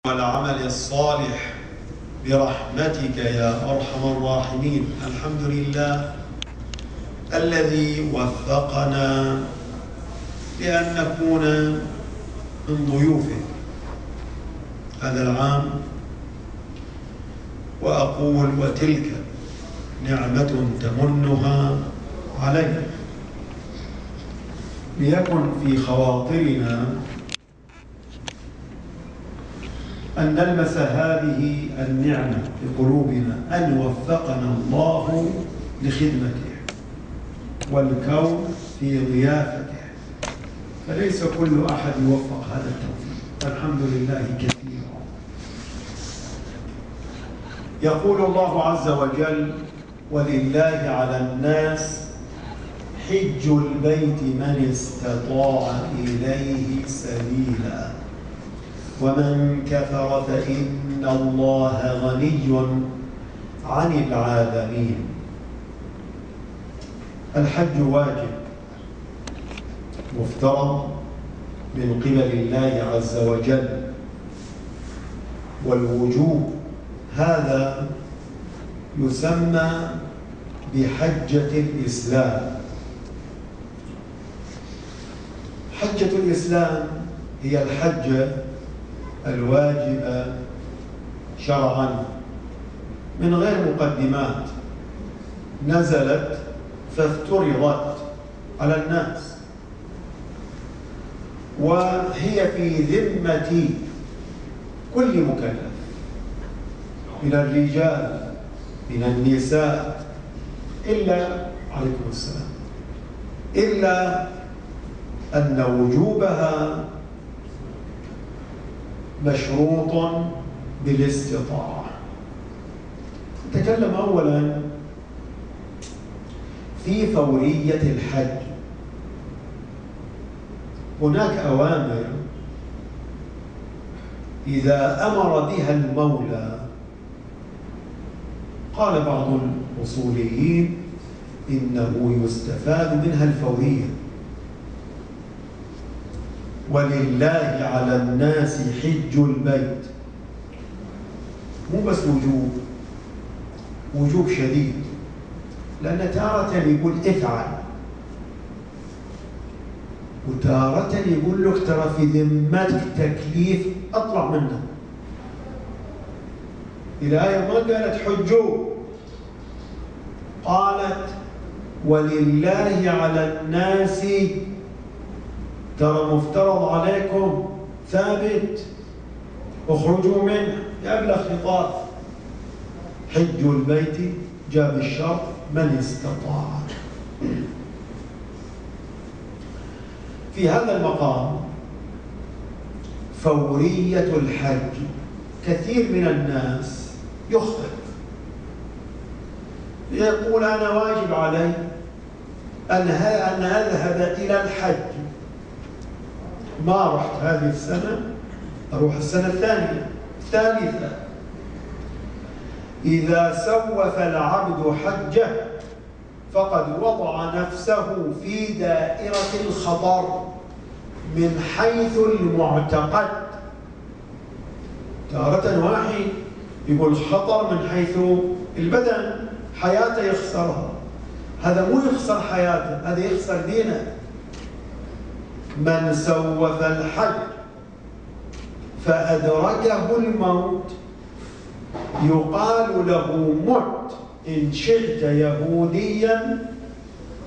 والعمل الصالح برحمتك يا أرحم الراحمين. الحمد لله الذي وفقنا لأن نكون من ضيوفه هذا العام، وأقول وتلك نعمة تمنها علينا، ليكن في خواطرنا أن نلمس هذه النعمة في قلوبنا، أن وفقنا الله لخدمته والكون في ضيافته، فليس كل أحد يوفق هذا التوفيق، الحمد لله كثيرا. يقول الله عز وجل: ولله على الناس حج البيت من استطاع إليه سبيلا ومن كفر فإن الله غني عن العالمين. الحج واجب مفترض من قبل الله عز وجل، والوجوب هذا يسمى بحجة الإسلام. حجة الإسلام هي الحجة الواجبة شرعا من غير مقدمات، نزلت فافترضت على الناس، وهي في ذمة كل مكلف من الرجال من النساء إلا عليكم السلام، إلا أن وجوبها مشروط بالاستطاعة. نتكلم أولا في فورية الحج. هناك أوامر إذا أمر بها المولى، قال بعض الأصوليين إنه يستفاد منها الفورية. ولله على الناس حج البيت، مو بس وجوب شديد، لأن تارة يقول افعل، وتارة يقول لك ترى في ذمتك تكليف اطلع منه. الآية ما قالت حجوا، قالت ولله على الناس، ترى مفترض عليكم ثابت، اخرجوا منه، قبل خطاب. حج البيت جاب الشرط من استطاع. في هذا المقام فورية الحج، كثير من الناس يخطئ، يقول أنا واجب علي أن أذهب إلى الحج، ما رحت هذه السنة أروح السنة الثانية الثالثة. إذا سوف العبد حجه فقد وضع نفسه في دائرة الخطر من حيث المعتقد. تارة واحد يقول خطر من حيث البدن، حياته يخسرها، هذا مو يخسر حياته، هذا يخسر دينه. من سوف الحج فأدركه الموت يقال له مت إن شئت يهوديا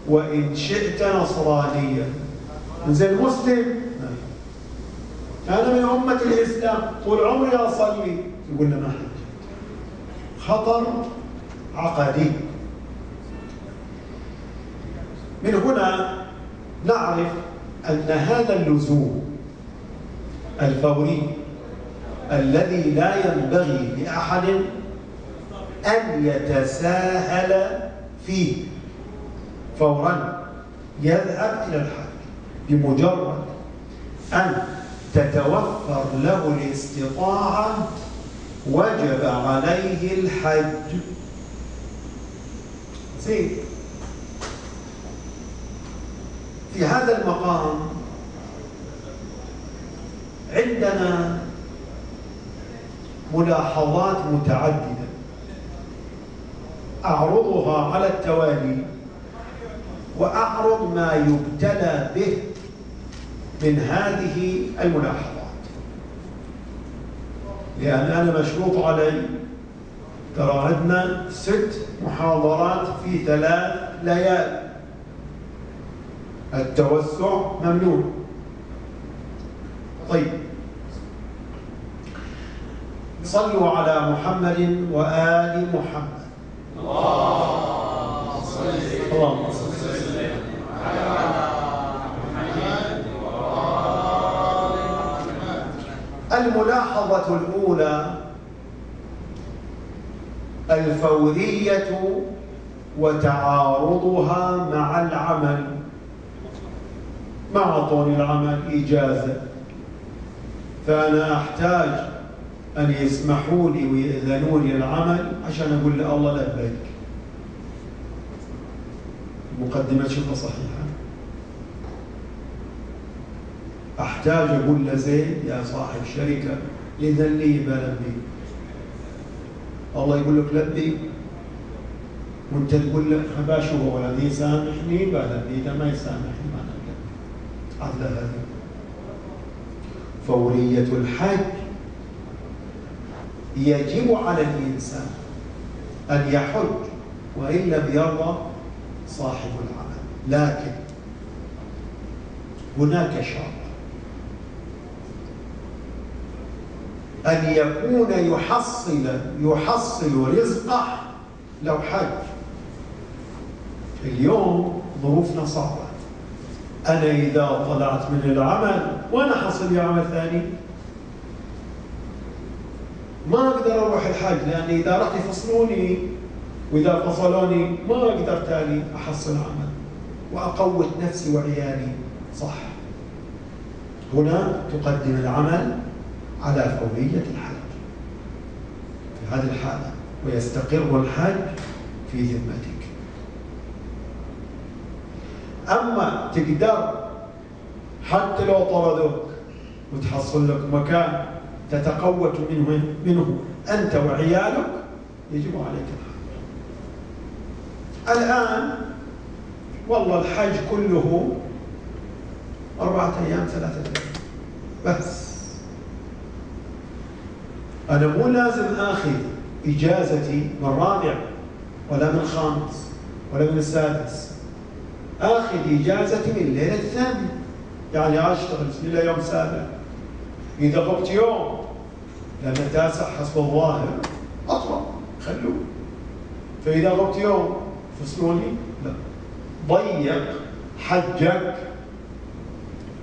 وإن شئت نصرانيا. زين مسلم أنا من أمة الإسلام طول عمري أصلي، يقول له ما حج. خطر عقدي. من هنا نعرف أن هذا اللزوم الفوري الذي لا ينبغي لأحد أن يتساهل فيه، فورا يذهب إلى الحج بمجرد أن تتوفر له الاستطاعة وجب عليه الحج. زين، في هذا المقام عندنا ملاحظات متعددة أعرضها على التوالي، وأعرض ما يبتلى به من هذه الملاحظات، لأن أنا مشروط علي. ترى عندنا 6 محاضرات في 3 ليالي، التوسع ممنوع. طيب، صلوا على محمد وآل محمد. اللهم صل وسلم على محمد وآل محمد. الملاحظة الأولى الفورية وتعارضها مع العمل. ما أعطوني العمل إجازة، فأنا أحتاج أن يسمحوا لي ويأذنوا لي العمل عشان أقول له الله لبيك. مقدمة شبه صحيحة. أحتاج أقول له زيد يا صاحب شركة إذن لي بلبي، الله يقول لك لبي، وأنت تقول له باشو هو الذي يسامحني بلبي، إذا ما يسامحني ما نبلغ. عدل هذه فورية الحج. يجب على الإنسان أن يحج وإن لم يرضى صاحب العمل، لكن هناك شرط، أن يكون يحصل رزقه لو حج. اليوم ظروفنا صعبة، أنا إذا طلعت من العمل وأنا حصل لي عمل ثاني ما أقدر أروح الحج، لأن إذا رحت يفصلوني، وإذا فصلوني ما أقدر تالي أحصل عمل وأقوت نفسي وعيالي. صح، هنا تقدم العمل على فورية الحج في هذه الحالة، ويستقر الحج في ذمتك. أما تقدر حتى لو طردوك وتحصل لك مكان تتقوت منه أنت وعيالك، يجب عليك الحج. الآن والله الحج كله 4 أيام 3 أيام بس، أنا مو لازم آخذ إجازتي من الرابع ولا من الخامس ولا من السادس، آخذ إجازتي من الليلة الثانية، يعني أشتغل بسم الله يوم 7، إذا غبت يوم لأن 9 حسب الظاهر أطول خلوه، فإذا غبت يوم فصلوني لا، ضيق حجك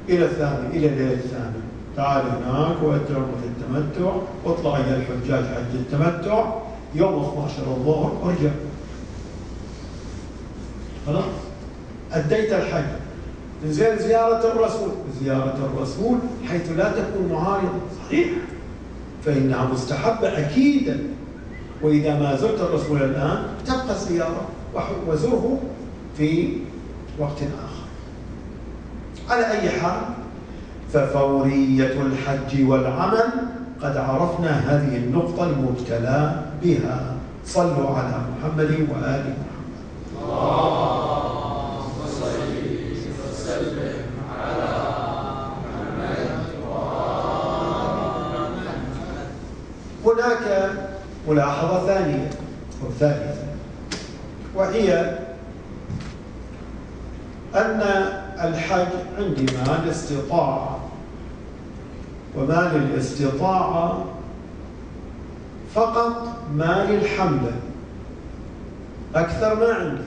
إلى الثاني، إلى الليلة الثانية، تعال هناك وأترمى في التمتع، واطلع يا الحجاج حج التمتع يوم 12 الظهر وارجع. خلاص أديت الحج. زين زيارة الرسول، زيارة الرسول حيث لا تكون معارضة، صحيح، فإنها مستحبة أكيدا، وإذا ما زرت الرسول الآن تبقى الزيارة وزره في وقت آخر. على أي حال، ففورية الحج والعمل قد عرفنا هذه النقطة المبتلى بها. صلوا على محمد وآل محمد. اللهم صل وسلم على محمد وآل محمد. هناك ملاحظة ثانية أو ثالثة، وهي أن الحج عندي مال استطاعة، ومال الاستطاعة فقط مال الحملة، أكثر ما عندي،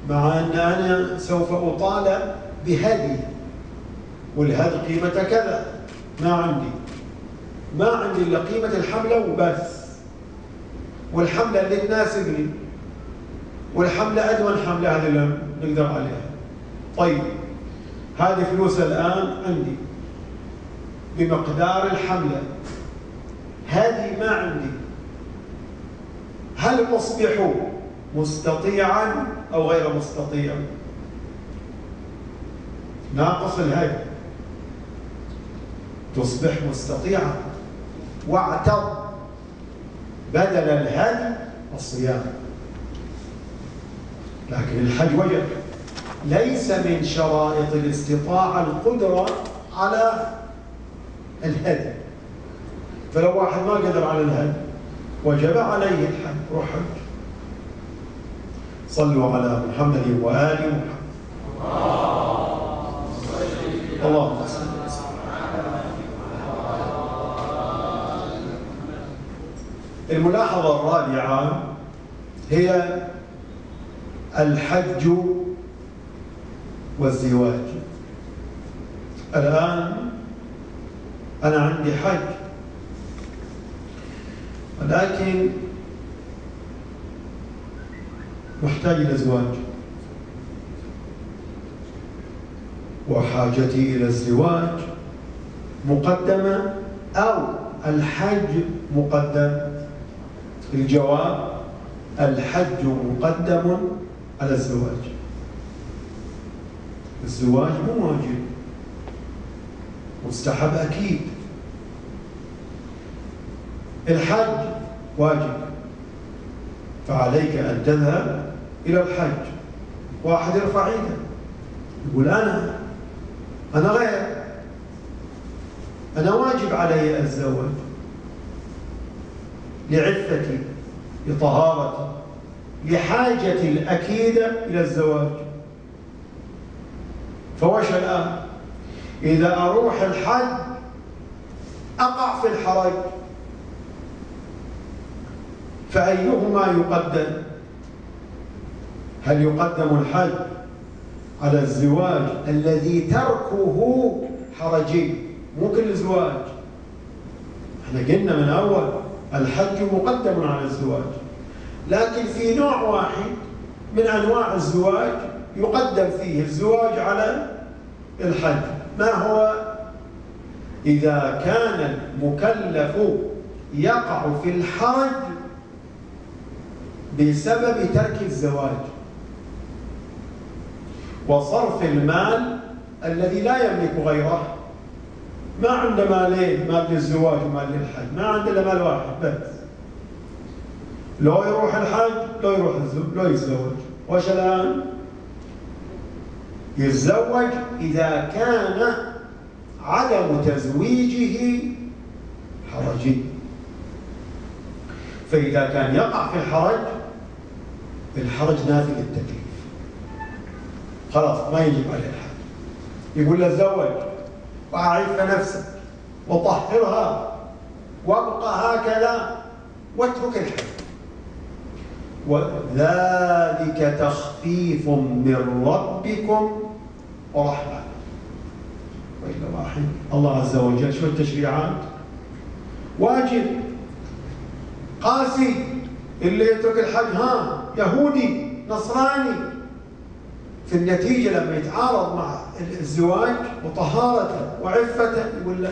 مع أن أنا سوف أطالب بهدي، والهدي قيمة كذا، ما عندي إلا قيمة الحملة وبس، والحملة اللي تناسبني، والحملة أدون حملة هذه اللي نقدر عليها. طيب، هذه فلوس الآن عندي بمقدار الحملة، هذه ما عندي، هل أصبح مستطيعا أو غير مستطيع؟ ناقص الهدي تصبح مستطيعا، واعتض بدل الهدي الصيام. لكن الحج وجب، ليس من شرائط الاستطاعة القدرة على الهدي. فلو واحد ما قدر على الهدي وجب عليه الحج، روح حج. صلوا على محمد وآل محمد. اللهم صل وسلم. الملاحظة الرابعة هي الحج والزواج. الآن أنا عندي حج، ولكن محتاج إلى زواج، وحاجتي إلى الزواج مقدمة أو الحج مقدم؟ الجواب: الحج مقدم على الزواج. الزواج مو واجب، مستحب أكيد. الحج واجب، فعليك أن تذهب إلى الحج. واحد يرفع ايده يقول أنا غير، أنا واجب علي الزواج لعفتي، لطهارتي، لحاجتي الأكيدة إلى الزواج. فوش الآن؟ إذا أروح الحج أقع في الحرج، فأيهما يقدم؟ هل يقدم الحج على الزواج الذي تركه حرجي؟ مو كل زواج، احنا قلنا من أول الحج مقدم على الزواج، لكن في نوع واحد من أنواع الزواج يقدم فيه الزواج على الحج. ما هو؟ إذا كان المكلف يقع في الحرج بسبب ترك الزواج وصرف المال الذي لا يملك غيره. ما عنده مالين، مال للزواج ومال للحج، ما عنده إلا مال واحد بس. لو يروح الحج لو يتزوج. وش الآن؟ يتزوج إذا كان عدم تزويجه حرجي. فإذا كان يقع في الحرج نافذ التكليف، خلاص ما يجب عليه الحج. يقول له تزوج وأعف نفسك وطهرها وابقى هكذا واترك الحج. وذلك تخفيف من ربكم ورحمة. وإلا واحد الله عز وجل شو التشريعات؟ واجب قاسي، اللي يترك الحج يهودي نصراني. في النتيجة لما يتعارض مع الزواج وطهارته وعفته يقول له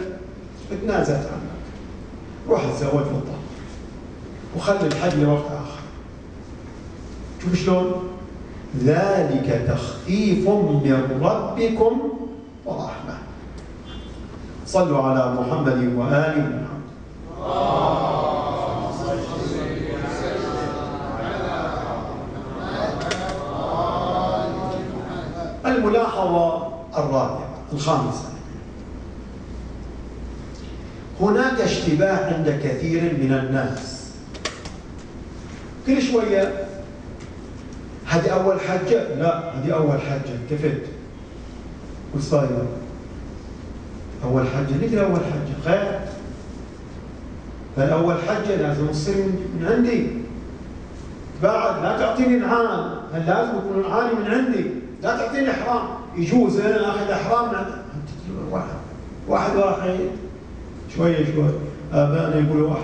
اتنازلت عنك، روح اتزوج وطهر وخلي الحج لوقت آخر. شوف شلون؟ ذلك تخفيف من ربكم ورحمة. صلوا على محمد وآل محمد. الملاحظة الخامسة: هناك اشتباه عند كثير من الناس. كل شوية هذه أول حجة، لا هذه أول حجة، التفت وش صاير؟ أول حجة مثل أول حجة خير، فالأول حجة لازم تصير من عندي، بعد لا تعطيني نعال، هل لازم يكون نعالي من عندي، لا تعطيني إحرام. يجوز أنا آخذ إحرام من واحد شوية آبائنا يقولوا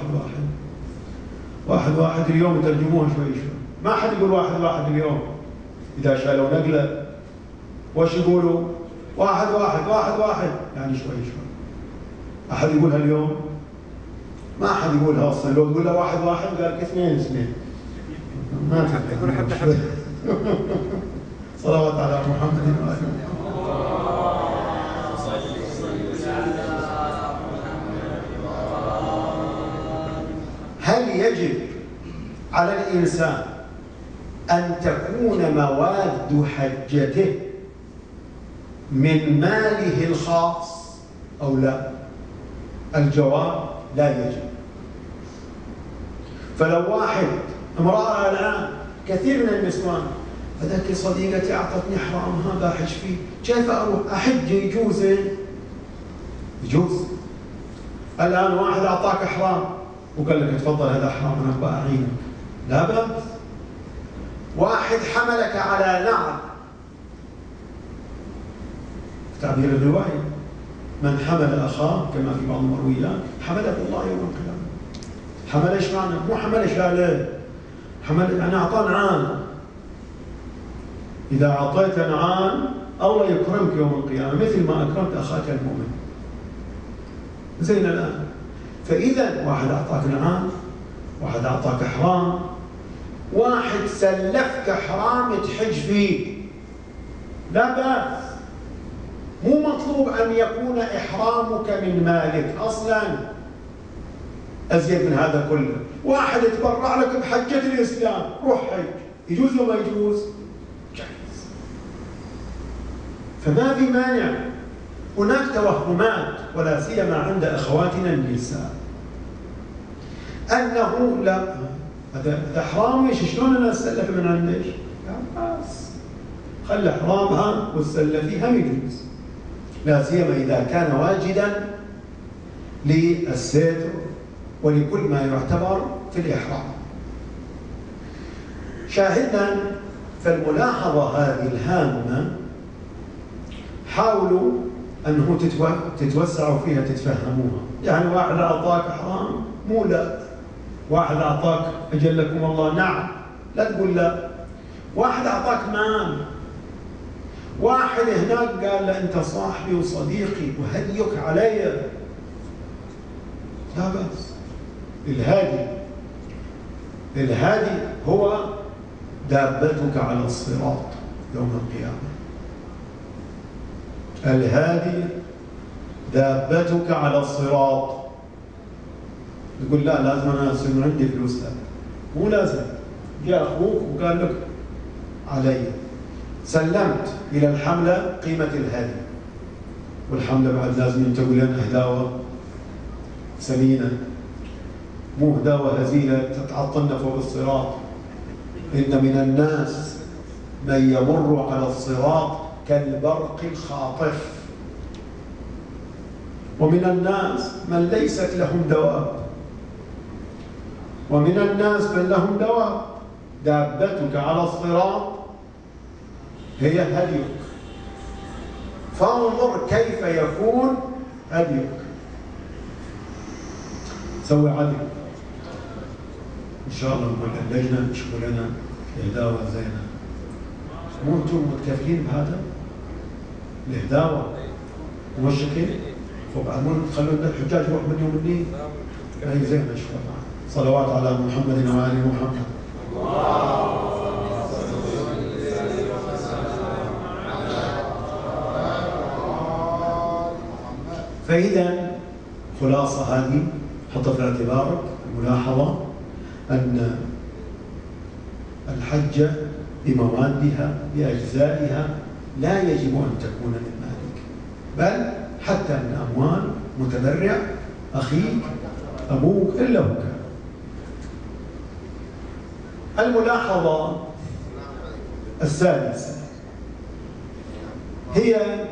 واحد اليوم يترجموها شوي. ما حد يقول واحد اليوم. إذا شالوا نقلة وش يقولوا؟ واحد يعني شوي. أحد يقولها اليوم؟ ما حد يقولها أصلا. لو تقولها واحد قال اثنين ما تقول. صلوات على محمد وآله. هل يجب على الإنسان أن تكون مواد حجته من ماله الخاص أو لا؟ الجواب لا يجب. فلو واحد امرأة الآن كثير من النسوان هذاك صديقتي أعطتني حرامها باحج فيه، كيف أروح أحج؟ يجوز؟ يجوز. الآن واحد أعطاك حرام وقال لك تفضل هذا حرام أنا بأعينك، لا بأس. واحد حملك على نعل، تعبير الرواية من حمل أخاه كما في بعض المرويات حمله الله يوم القيامة. حمل ايش معنى؟ مو حمل شاله، حمل يعني أعطاه نعال. إذا أعطيت نعال الله يكرمك يوم القيامة مثل ما أكرمت أخاك المؤمن. زين الآن، فإذا واحد أعطاك نعال، واحد أعطاك حرام، واحد سلفك حرام تحج فيه، لا بأس. مو مطلوب أن يكون إحرامك من مالك أصلاً، أزيد من هذا كله. واحد يتبرع لك بحجة الإسلام، روح حج، يجوز ولا ما يجوز؟ جائز. فما في مانع. هناك توهمات ولا سيما عند أخواتنا النساء أنه لا هذا حرام، شلون أنا أسلف من عندك؟ لا بأس، خلي حرامها وتسلفيها يجوز، لا سيما إذا كان واجدا للستر ولكل ما يعتبر في الإحرام. شاهدنا فالملاحظة هذه الهامة حاولوا أنه تتوسعوا فيها تتفهموها. يعني واحد أعطاك حرام مو لا، واحد أعطاك أجلكم الله نعم لا تقول لا، واحد أعطاك مال، واحد هناك قال له أنت صاحبي وصديقي وهديك علي، لا بأس. الهادي هو دابتك على الصراط يوم القيامة. الهادي دابتك على الصراط. يقول لا لازم أنا أسلم عندي فلوس، لا مو لازم. جاء أخوك وقال لك علي، سلمت إلى الحملة قيمة الهادي، والحملة بعد لازم تقول لنا هداوة سمينة، مو هداوة هزيلة تتعطلنا فوق الصراط. إن من الناس من يمر على الصراط كالبرق الخاطف، ومن الناس من ليست لهم دواب، ومن الناس من لهم دواب. دابتك على الصراط هي هديك، فانظر كيف يكون هديك. سوي عدل إن شاء الله، نقول اللجنة يشوفوا لنا الهداوة زينة. مو أنتم متكافئين بهذا؟ الهداوة موشكين؟ وبعد ما تخلون الحجاج يروح من يوم النيل؟ هي زينة إن شاء الله. صلوات على محمد وآل محمد. فإذا خلاصة هذه حط في اعتبارك ملاحظة أن الحج بموادها بأجزائها لا يجب أن تكون من مالك، بل حتى من أموال متبرع أخيك أبوك إلا هو كان. الملاحظة السادسة هي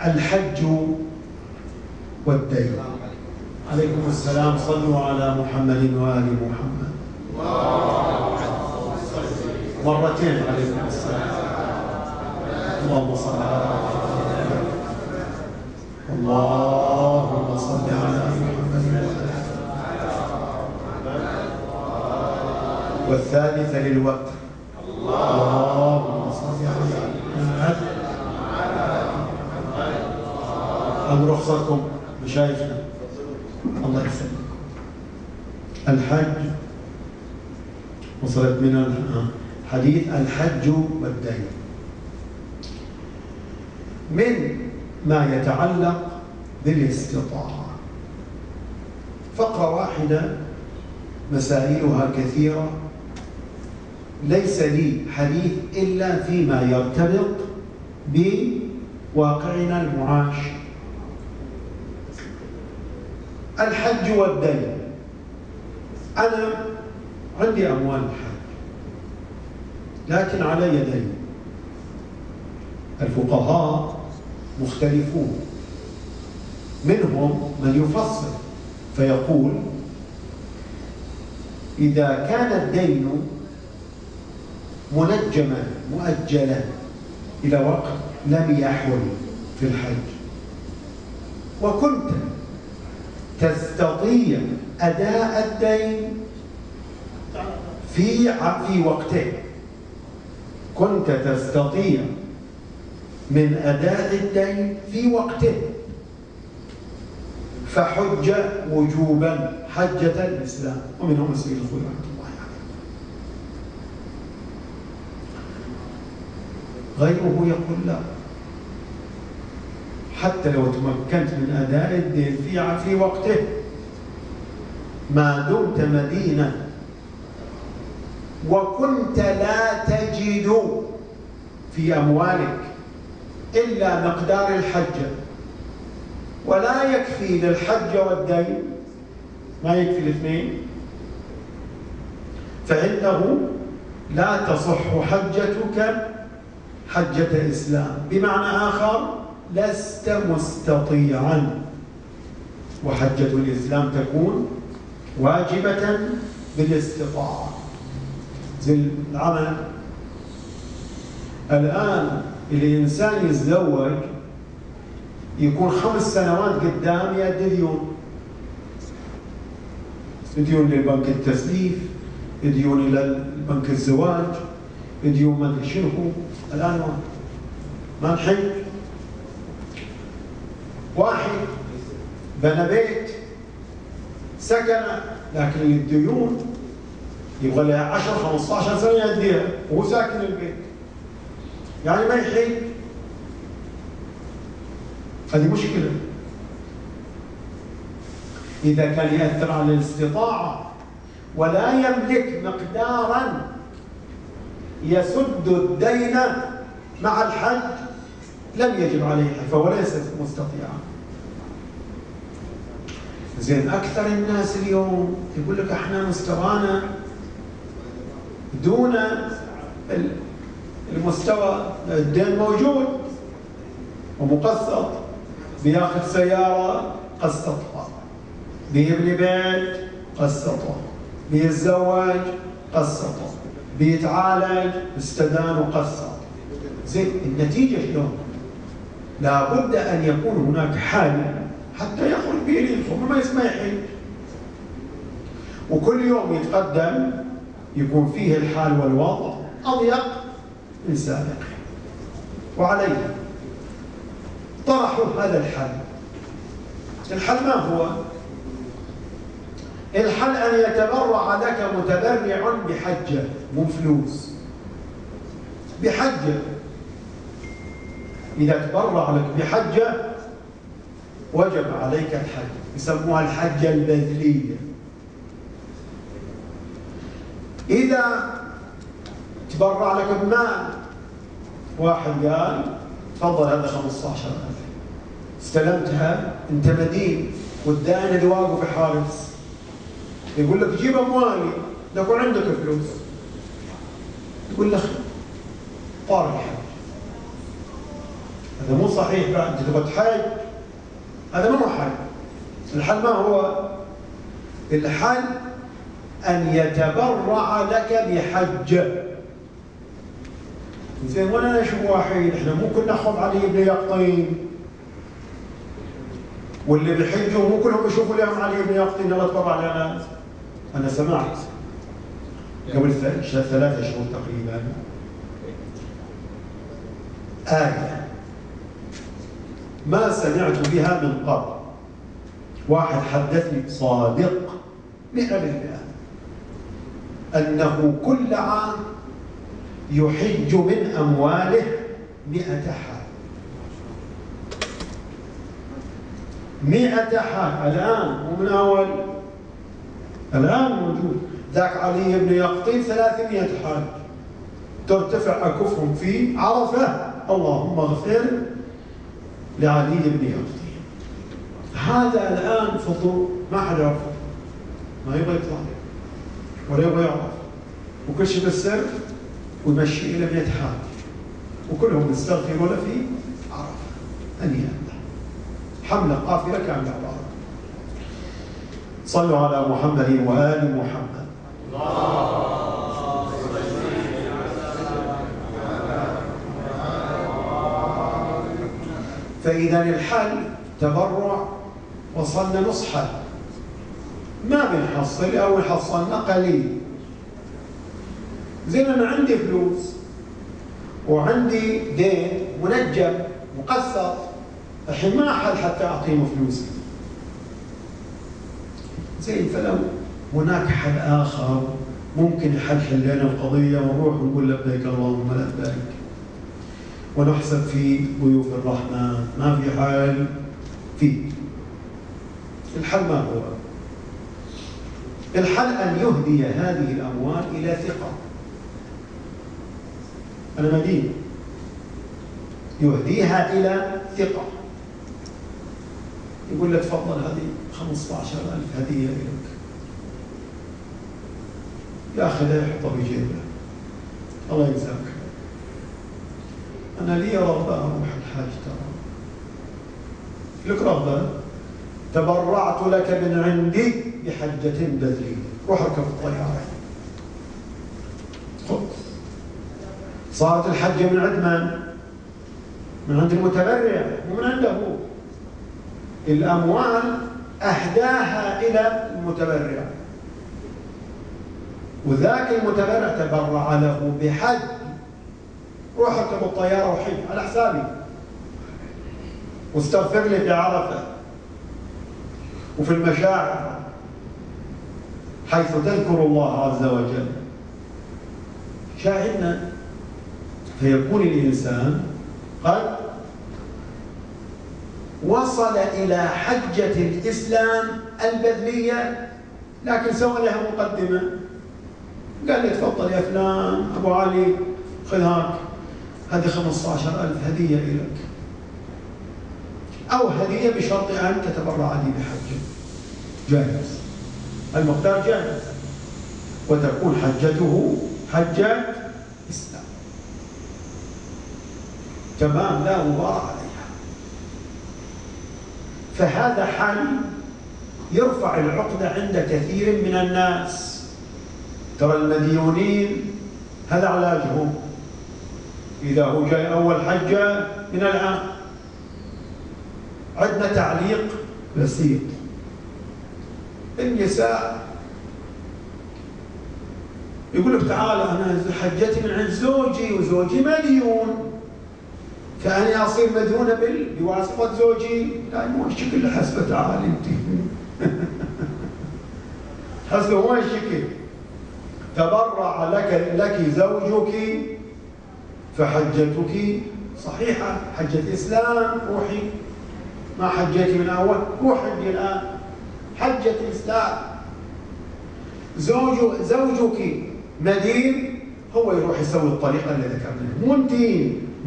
الحج والدين. عليكم السلام. صلوا على محمد وآل محمد. مرتين عليكم السلام. اللهم صل على محمد. اللهم صل على محمد. والثالثة للوقت. اللهم صل على محمد. عن رخصتكم مشايخنا الله يسلمكم. الحج وصلت من حديث الحج والدين من ما يتعلق بالاستطاعة. فقرة واحدة مسائلها كثيرة، ليس لي حديث إلا فيما يرتبط بواقعنا المعاش. الحج والدين. أنا عندي أموال الحج لكن علي دين. الفقهاء مختلفون، منهم من يفصل فيقول إذا كان الدين منجما مؤجلا إلى وقت لم يحل في الحج وكنت تستطيع أداء الدين في وقته، كنت تستطيع من أداء الدين في وقته، فحج وجوبا حجة الإسلام. ومنهم السيد الخوي رحمة الله عليه. غيره يقول لا، حتى لو تمكنت من أداء الدين في وقته ما دمت مدينا وكنت لا تجد في أموالك إلا مقدار الحجة ولا يكفي للحج والدين، ما يكفي الاثنين، فإنه لا تصح حجتك حجة إسلام. بمعنى آخر لست مستطيعا، وحجة الإسلام تكون واجبة بالاستطاعة. زي العمل الآن الإنسان يتزوج يكون 5 سنوات قدام يأدي ديون للبنك التسليف، ديون إلى بنك الزواج، ديون ما أدري شنو. الآن ما نحج. واحد بنى بيت سكن لكن الديون يبغى لها 10 15 سنة يأديها وهو ساكن البيت، يعني ما يحج. هذه مشكلة. إذا كان يأثر على الاستطاعة ولا يملك مقدارا يسد الدين مع الحج لم يجب عليه، فهو ليس مستطيعا. زين أكثر الناس اليوم يقول لك احنا مستوانا دون المستوى، الدين موجود ومقسط، بياخذ سيارة قسطها، بيبني بيت قسطه، بيتزوج قسطه، بيتعالج استدان وقسط. زين النتيجة شلون؟ لابد أن يكون هناك حل حتى يخرج به رزقه، ما يسمى يحج. وكل يوم يتقدم يكون فيه الحال والوضع أضيق من سابق، وعليه طرحوا هذا الحل. الحل ما هو؟ الحل أن يتبرع لك متبرع بحجة، مو فلوس، بحجة. إذا تبرع لك بحجة وجب عليك الحج، يسموها الحجة البذلية. إذا تبرع لك بمال، واحد قال تفضل هذا 15,000 استلمتها، أنت مدين والدائن اللي واقف حارس يقول لك جيب أموالي، يكون عندك فلوس، يقول لك طار الحج. هذا مو صحيح بقى، أنت تبغى تحج، هذا مو حل. الحل ما هو؟ الحل أن يتبرع لك بحجة. زين وانا نشوف واحد، احنا مو كنا ناخذ علي بن يقطين واللي بيحجوا مو كلهم يشوفوا لهم علي بن يقطين الله تبرع لنا. انا سمعت قبل 3 شهور تقريبا آية ما سمعت بها من قبل، واحد حدثني صادق 100% أنه كل عام يحج من أمواله 100 حاج. 100 حاج الآن، ومن أول الآن موجود. ذاك علي بن يقطين 300 حاج ترتفع أكفهم في عرفة، اللهم اغفر لعلي بن يقطين. هذا الآن فضول، ما حد يعرفه، ما يبغى يطلع ولا يبغى يعرف، وكل شيء بالسر، ويمشي إلى 100 حاج وكلهم يستغفرون في عرفة. هنيئا له، حملة قافلة كاملة. صلوا على محمد وآل محمد. فإذا الحل تبرع، وصلنا نص حل، ما بنحصل أو حصلنا قليل. زي ما أنا عندي فلوس وعندي دين منجم مقسط، الحين ما أحد حتى أعطيهم فلوسي. زين، فلو هناك حل آخر ممكن يحلحل لنا القضية ونروح ونقول لبيك اللهم لبيك ونحسب في ضيوف الرحمن، ما في حل فيه. الحل ما هو؟ الحل أن يهدي هذه الأموال إلى ثقة. أنا مدين، يهديها إلى ثقة، يقول لك تفضل هذه 15,000 هدية لك، ياخذها يحطها في جيبه، الله يجزاك خير، أنا لي رغبة أروح الحج، ترى لك رغبة، تبرعت لك من عندي بحجة بذلية، روح اركب الطيارة. خذ. صارت الحجة من عند من؟ من عند المتبرع، مو من عنده هو. الأموال أهداها إلى المتبرع، وذاك المتبرع تبرع له بحج، روح اركب الطيارة وحج على حسابي، واستغفر لي في عرفة وفي المشاعر حيث تذكر الله عز وجل. شاهدنا، فيكون الإنسان قد وصل إلى حجة الإسلام البذلية، لكن سوى لها مقدمة، قال لي تفضل يا فلان أبو علي، خذ هاك هذه 15,000 هدية إليك، أو هدية بشرط أن تتبرع لي بحجة، جائز، المقدار جائز، وتكون حجته حجة إسلام، تمام، لا غبار عليها. فهذا حل يرفع العقدة عند كثير من الناس. ترى المديونين هذا علاجهم، إذا هو جاي أول حجة من الآن. عندنا تعليق بسيط، النساء يقول لك تعال أنا حجتي من عند زوجي وزوجي مديون، فأنا أصير مديونة بواسطة زوجي. لا، مو الشكل حسبة، تعال أنت حسبة، مو الشكل. تبرع لك زوجك فحجتك صحيحة، حجة إسلام، روحي، ما حجيتي من أول، روح حجي الآن، حجة إسلام. زوجك مدين، هو يروح يسوي الطريقة اللي ذكرناها، مو انت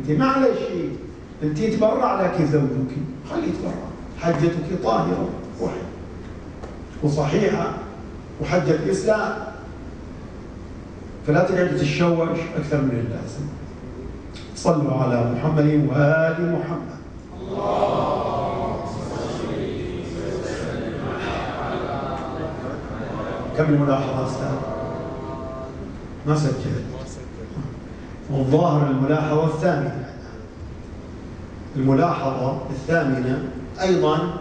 ما على شيء، انت تبرع لك زوجك، خليه يتبرع، حجتك طاهرة روحي وصحيحة وحجة الإسلام، فلا تقعد تتشوش أكثر من اللازم. صلوا على محمد وآل محمد. كم الملاحظة أستاذ؟ ما سجلت. والظاهر الملاحظة الثامنة. الملاحظة الثامنة أيضا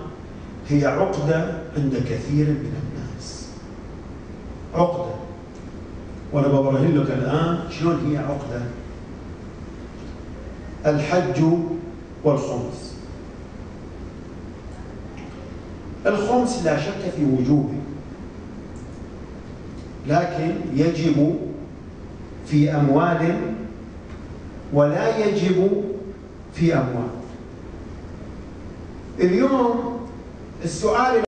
هي عقدة عند كثير من الناس. عقدة، وأنا ببرهن لك الآن شلون هي عقدة. الحج والخمس. الخمس لا شك في وجوبه، لكن يجب في أموال ولا يجب في أموال. اليوم السؤال